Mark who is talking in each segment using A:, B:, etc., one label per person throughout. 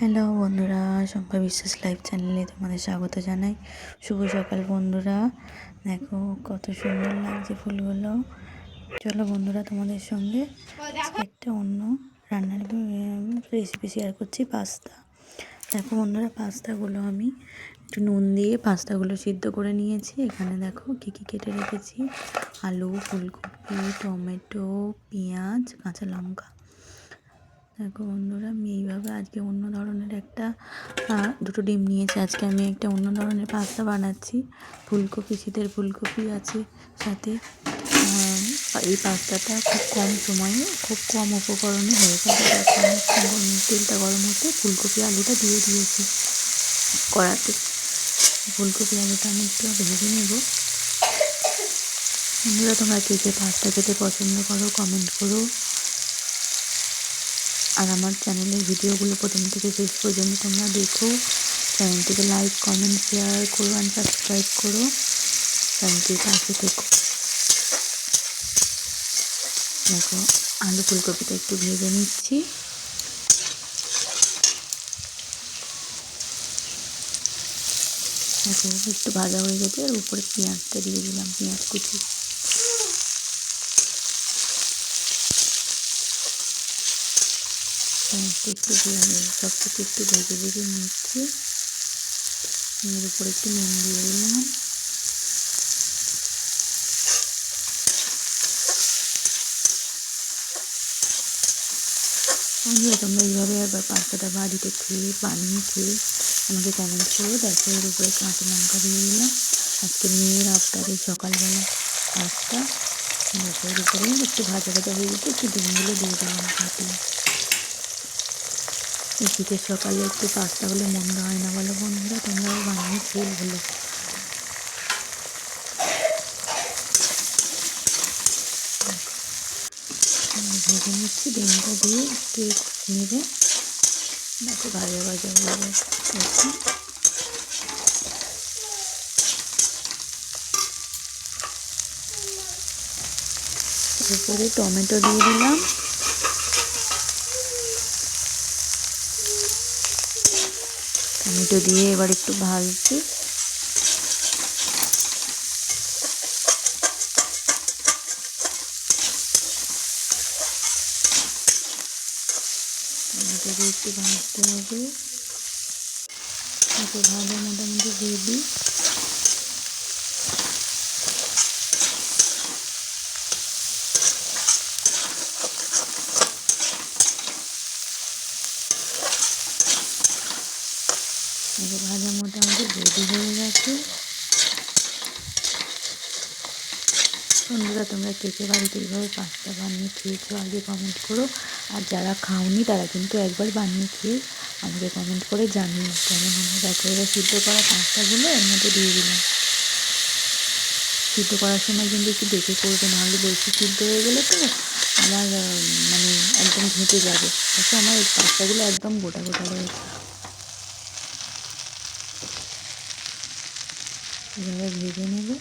A: Hello বন্ধুরা, শম্পা বিশ্বাস live চ্যানেলে তোমাদের স্বাগত জানাই। শুভ সকাল বন্ধুরা। দেখো কত সুন্দর লাগছে ফুলগুলো। চলো বন্ধুরা, তোমাদের সঙ্গে একটা অন্য রান্নার রেসিপি শেয়ার করছি, পাস্তা। দেখো বন্ধুরা, পাস্তাগুলো আমি একটু নুন দিয়ে পাস্তাগুলো সিদ্ধ করে নিয়েছি। এখানে দেখো কী কী কেটে রেখেছি: আলু, ফুলকপি, টমেটো, পেঁয়াজ, কাঁচা লঙ্কা। দেখো বন্ধুরা, আমি এইভাবে আজকে অন্য ধরনের দুটো ডিম নিয়েছি। আজকে আমি একটা অন্য ধরনের পাস্তা বানাচ্ছি। ফুলকপি, শীতের ফুলকপি আছে সাথে। এই পাস্তাটা খুব কম সময়ে, খুব কম উপকরণে হয়ে যাবে। তেলটা গরম হতে ফুলকপি আলুটা দিয়ে দিয়েছি কড়াতে। ফুলকপি আলুটা আমি একটু ভেজে নেব। বন্ধুরা, তোমরা কে কে পাস্তা খেতে পছন্দ করো কমেন্ট করো। আর আমার চ্যানেলের ভিডিওগুলো প্রথম থেকে শেষ পর্যন্ত তোমরা দেখো। চ্যানেলটিকে লাইক, কমেন্ট, শেয়ার করো আর সাবস্ক্রাইব করো। চ্যানেলটির পাশে থেকো। দেখো, আলু ফুলকপিটা একটু ভেজে নিচ্ছি। দেখো একটু ভাজা হয়ে গেছে, আর উপরে পেঁয়াজটা দিয়ে দিলাম, পেঁয়াজ কুচি। পেঁয়াজটা একটু সব কিছু একটু ভেজে ভেজে নিচ্ছি। এর উপরে একটু নুন দিয়ে দিলাম। বন্ধুরা, তোমরা এইভাবে একবার পাস্তাটা বাড়িতে বানিয়ে খেয়ে আমাকে কমেন্ট করো। দেখো, এর উপরে কাঁচা লঙ্কা দিয়ে দিলাম। আজকে মেয়ের আবদারে সকালবেলা পাস্তা। দেখো, এর উপরে একটু ভাজা ভাজা হয়ে গেছে, একটু ডিমগুলো দিয়ে দিলাম কাটলে। এই শীতের সকালে একটু পাস্তা হলে মন্দ হয় না বলো বন্ধুরা? তোমরাও বানিয়ে খেয়ে বলো। ভেজে নিচ্ছি, ডিমটা দিয়ে একটু নেবে। দেখো ভাজা ভাজা হয়ে গেছে। এরপরে টমেটো দিয়ে দিলাম। টমেটো দিয়ে এবার একটু ভাজছি। টমেটো দিয়ে একটু ভাজতে হবে। এত ভালো মোটামুটি রেডি। ভাজা মোটামুটি রেডি হয়ে গেছে। বন্ধুরা, তোমরা কে কে বাড়িতে এইভাবে পাস্তা বানিয়ে খেয়েছো আগে কমেন্ট করো। আর যারা খাওনি তারা কিন্তু একবার বানিয়ে খেয়ে আমাকে কমেন্ট করে জানিও কেমন হলো। দেখো, এবার সিদ্ধ করা পাস্তাগুলো এর মধ্যে দিয়ে দিলাম। সিদ্ধ করার সময় কিন্তু একটু দেখে করবে, নাহলে বেশি সিদ্ধ হয়ে গেলে তো আমার একদম ঘেঁটে যাবে। দেখো, আমার এই পাস্তাগুলো একদম গোটা গোটা রয়েছে। এভাবে ভেজে নেবে।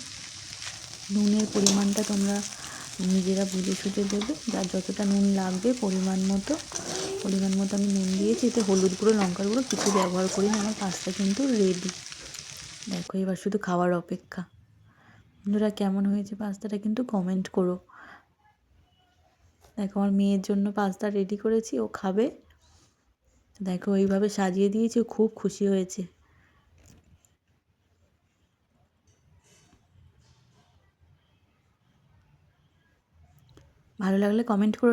A: নুনের পরিমাণটা তোমরা নিজেরা বুঝে সুঝে দেবে, যার যতটা নুন লাগবে পরিমাণ মতো আমি নুন দিয়েছি। এতে হলুদ গুঁড়ো, লঙ্কার গুঁড়ো কিছু ব্যবহার করিনি। আমার পাস্তা কিন্তু রেডি। দেখো, এবার শুধু খাওয়ার অপেক্ষা। বন্ধুরা, কেমন হয়েছে পাস্তাটা কিন্তু কমেন্ট করো। দেখো, আমার মেয়ের জন্য পাস্তা রেডি করেছি, ও খাবে। দেখো, এইভাবে সাজিয়ে দিয়েছি, ও খুব খুশি হয়েছে। ভালো লাগলে কমেন্ট করো।